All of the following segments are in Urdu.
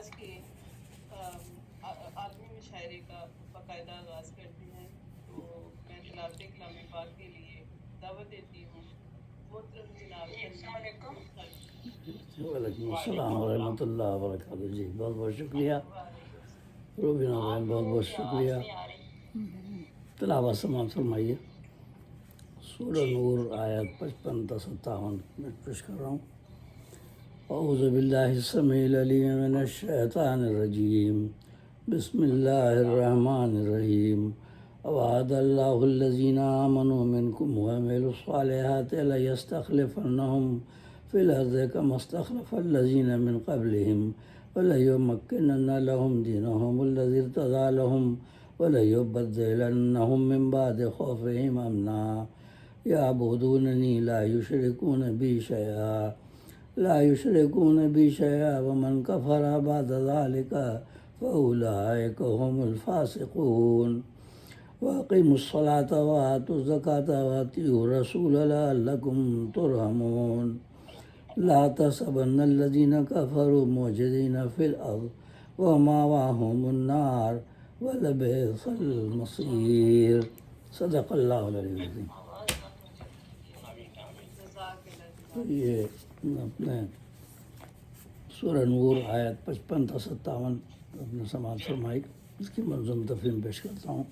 آج کے عالمی مشاعرے کا باقاعدہ آغاز کرتے ہیں، تو میں تلاوت کلام پاک کے لیے دعوت دیتی ہوں محترم جناب۔ السلام علیکم۔ وعلیکم السلام ورحمۃ اللہ وبرکاتہ۔ جی بہت بہت شکریہ روبینہ بہن، بہت بہت شکریہ۔ تلاوت سماعت فرمائیے۔ سورہ نور آیت 55 تا 57 میں پیش کر رہا ہوں۔ اعوذ باللہ السمیع العلیم من الشیطان الرجیم، بسم اللہ الرحمن الرحیم۔ وعد اللہ الذین آمنوا منکم وعملوا الصالحات لیستخلفنہم فی الارض کما استخلف الذین من قبلہم ولیمکنن لہم دینہم الذی ارتضی لہم ولیبدلنہم من بعد خوفہم امنا یعبدوننی لا یشرکون بی شیئا ومن کفر بعد ذلک فاولئک هم الفاسقون۔ وَأَقِيمُوا الصَّلَاةَ وَآتُوا الزَّكَاةَ وَأَطِيعُوا الرَّسُولَ لَعَلَّكُمْ تُرْحَمُونَ۔ لا تحسبن الذين كفروا معجزين في الأرض ومأواهم النار ولبئس المصير۔ صدق اللہ العلی العظیم۔ تو یہ اپنے سورہ نور آیت 55 تا 57 اپنے سماعت فرمائی، اس کی منظم تفہیم پیش کرتا ہوں۔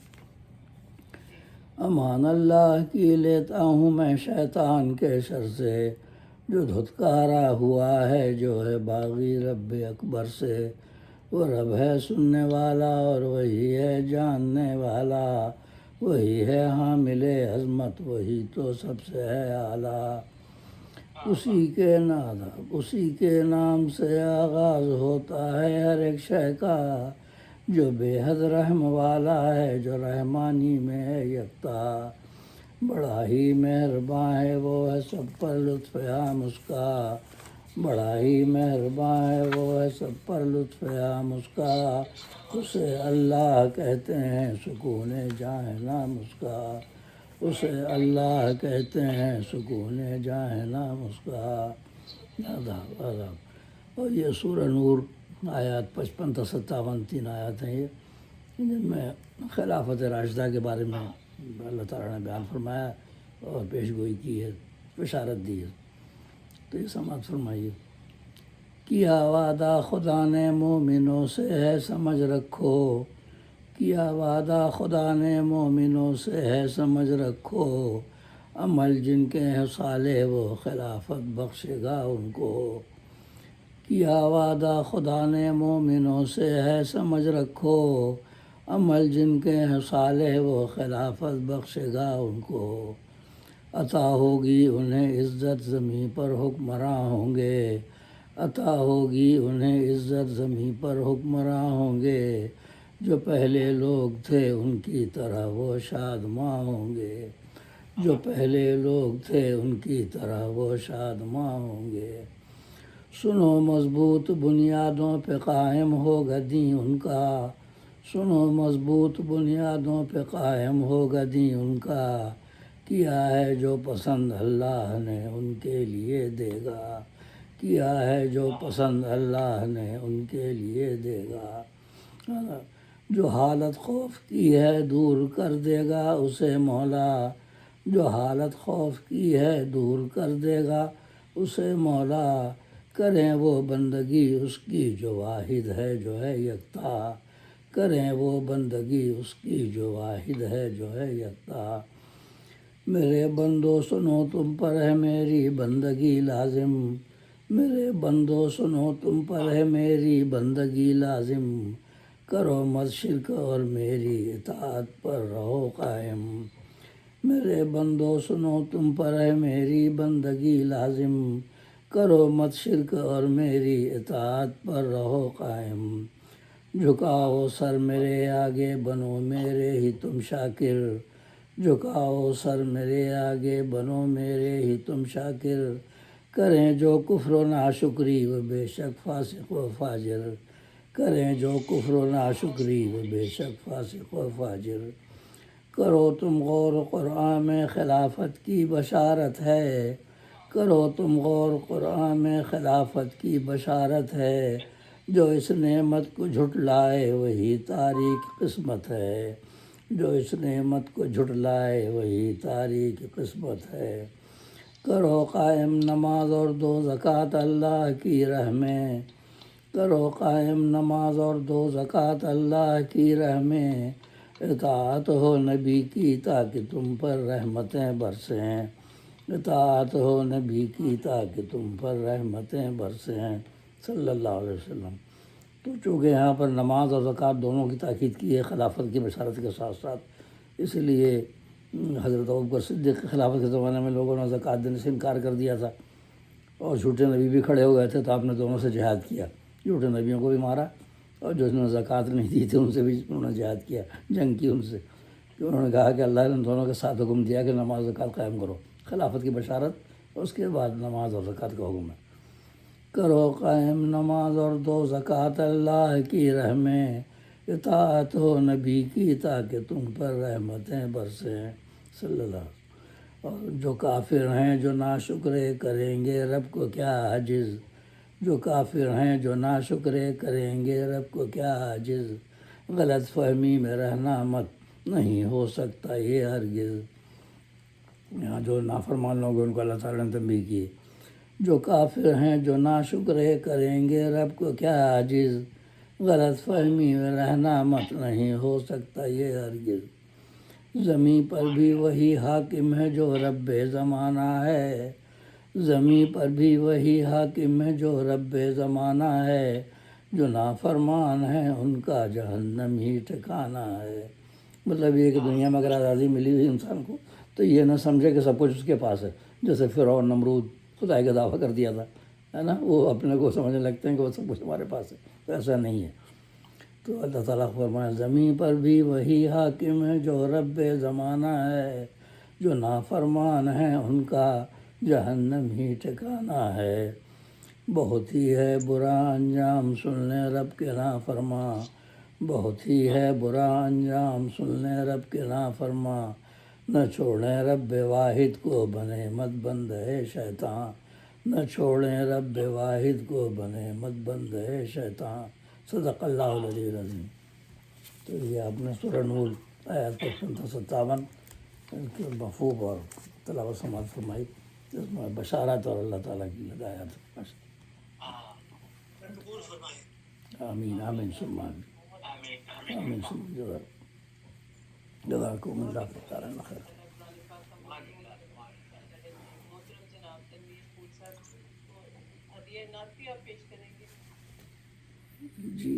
امان اللہ کی لیتا ہوں میں شیطان کے شر سے، جو دھتکارا ہوا ہے جو ہے باغی رب اکبر سے۔ وہ رب ہے سننے والا اور وہی ہے جاننے والا، وہی ہے حامل عظمت، وہی تو سب سے ہے اعلیٰ۔ اسی کے نام سے آغاز ہوتا ہے ہر ایک شے کا، جو بے حد رحم والا ہے، جو رحمانی میں ہے یکتا۔ بڑا ہی مہرباں ہے وہ ہے سب پر لطف عام اس کا، بڑا ہی مہرباں ہے وہ ہے سب پر لطف عام اس کا۔ اسے اللہ کہتے ہیں سکون جاں نام اس کا، اسے اللہ کہتے ہیں سکون جاں نام اس کا۔ اور یہ سورہ نور آیات 55 تا 57 3 آیات ہیں یہ، جن میں خلافت راشدہ کے بارے میں اللہ تعالیٰ نے بیان فرمایا اور پیش گوئی کی ہے، بشارت دی ہے۔ تو یہ سماعت فرمائیے۔ کیا وعدہ خدا نے مومنوں سے ہے سمجھ رکھو، کیا وعدہ خدا نے مومنوں سے ہے سمجھ رکھو، عمل جن کے ہیں صالح وہ خلافت بخشے گا ان کو۔ کیا وعدہ خدا نے مومنوں سے ہے سمجھ رکھو، عمل جن کے ہیں صالح وہ خلافت بخشے گا ان کو۔ عطا ہوگی انہیں عزت زمیں پر حکمراں ہوں گے، عطا ہوگی انہیں عزت زمیں پر حکمراں ہوں گے، جو پہلے لوگ تھے ان کی طرح وہ شادماں ہوں گے، جو پہلے لوگ تھے ان کی طرح وہ شادماں ہوں گے۔ سنو مضبوط بنیادوں پہ قائم ہوگا دین ان کا، سنو مضبوط بنیادوں پہ قائم ہوگا دین ان کا، کیا ہے جو پسند اللہ نے ان کے لیے دے گا، کیا ہے جو پسند اللہ نے ان کے لیے دے گا۔ جو حالت خوف کی ہے دور کر دے گا اسے مولا، جو حالت خوف کی ہے دور کر دے گا اسے مولا، کریں وہ بندگی اس کی جو واحد ہے جو ہے یکتا، کریں وہ بندگی اس کی جو واحد ہے جو ہے یکتا۔ میرے بندو سنو تم پر ہے میری بندگی لازم، میرے بندو سنو تم پر ہے میری بندگی لازم، کرو مت شرک اور میری اطاعت پر رہو قائم۔ میرے بندو سنو تم پر ہے میری بندگی لازم، کرو مت شرک اور میری اطاعت پر رہو قائم۔ جھکاؤ سر میرے آگے بنو میرے ہی تم شاکر، جھکاؤ سر میرے آگے بنو میرے ہی تم شاکر، کریں جو کفر و ناشکری وہ بے شک فاسق و فاجر، کریں جو کفر و ناشکری وہ بے شک فاسق و فاجر۔ کرو تم غور قرآن میں خلافت کی بشارت ہے، کرو تم غور قرآن میں خلافت کی بشارت ہے، جو اس نعمت کو جھٹلائے وہی تاریک قسمت ہے، جو اس نعمت کو جھٹلائے وہی تاریک قسمت ہے۔ کرو قائم نماز اور دو زکوٰۃ اللہ کی راہ میں، کرو قائم نماز اور دو زکوٰۃ اللہ کی راہ میں، اطاعت ہو نبی کی تاکہ تم پر رحمتیں برسیں، اطاعت ہو نبی کی تاکہ تم پر رحمتیں برسیں صلی اللہ علیہ وسلم۔ تو چونکہ یہاں پر نماز اور زکوٰۃ دونوں کی تاکید کی ہے خلافت کی بشارت کے ساتھ ساتھ، اس لیے حضرت ابوبکر صدیق کے خلافت کے زمانے میں لوگوں نے زکوٰۃ دینے سے انکار کر دیا تھا، اور جھوٹے نبی بھی کھڑے ہو گئے تھے، تو آپ نے دونوں سے جہاد کیا، جھوٹے نبیوں کو بھی مارا اور جو انہوں نے زکوٰۃ نہیں دی تھی ان سے بھی انہوں نے جہاد کیا، جنگ کی ان سے، کہ انہوں نے کہا کہ اللہ نے ان دونوں کے ساتھ حکم دیا کہ نماز زکوٰۃ قائم کرو، خلافت کی بشارت اور اس کے بعد نماز اور زکوٰۃ کا حکم ہے۔ کرو قائم نماز اور دو زکوٰۃ اللہ کی راہ میں، اطاعت ہو نبی کی تاکہ تم پر رحمتیں برسیں صلی اللہ علیہ وسلم۔ اور جو کافر ہیں جو ناشکرے کریں گے رب کو کیا عاجز، جو کافر ہیں جو ناشکرے کریں گے رب کو کیا عاجز، غلط فہمی میں رہنا مت نہیں ہو سکتا یہ ہرگز۔ یہاں جو نافرمان لوگ ہیں ان کو اللہ تعالیٰ نے تنبیہ کی، جو کافر ہیں جو ناشکرے کریں گے رب کو کیا عاجز، غلط فہمی میں رہنا مت نہیں ہو سکتا یہ ہرگز۔ زمیں پر بھی وہی حاکم ہے جو رب زمانہ ہے، زمیں پر بھی وہی حاکم ہے جو رب زمانہ ہے، جو نافرمان ہیں ان کا جہنم ہی ٹھکانہ ہے۔ مطلب یہ کہ دنیا میں اگر آزادی ملی ہوئی انسان کو تو یہ نہ سمجھے کہ سب کچھ اس کے پاس ہے، جیسے فرعون نمرود خدائی کا دعویٰ کر دیا تھا، ہے نا، وہ اپنے کو سمجھنے لگتے ہیں کہ وہ سب کچھ ہمارے پاس ہے، تو ایسا نہیں ہے۔ تو اللہ تعالیٰ فرمایا زمین پر بھی وہی حاکم ہے جو رب زمانہ ہے، جو نافرمان ہیں ان کا جہنم ہی ٹھکانہ ہے۔ بہت ہی ہے برا انجام سن لیں رب کے نافرماں، بہت ہی ہے برا انجام سن لیں رب کے نافرماں، نہ چھوڑیں رب واحد کو بنے مت بند ہے شیطان، نہ چھوڑیں رب واحد کو بنے مت بند ہے شیطان۔ صدق اللہ العلی العظیم۔ تو یہ آپ نے سورہ نور آیات 55 تا 57 کے مفہوم اور تلاوت سماعت فرمائی، جس میں بشارت اور اللہ تعالیٰ کی ہدایت۔ آمین آمین ثم آمین آمین ثم جزاکم اللہ خیرا خیر۔ محترم جناب تنویر پھول صاحب کو ہدیہ نعتیہ پیش کریں گے۔ جی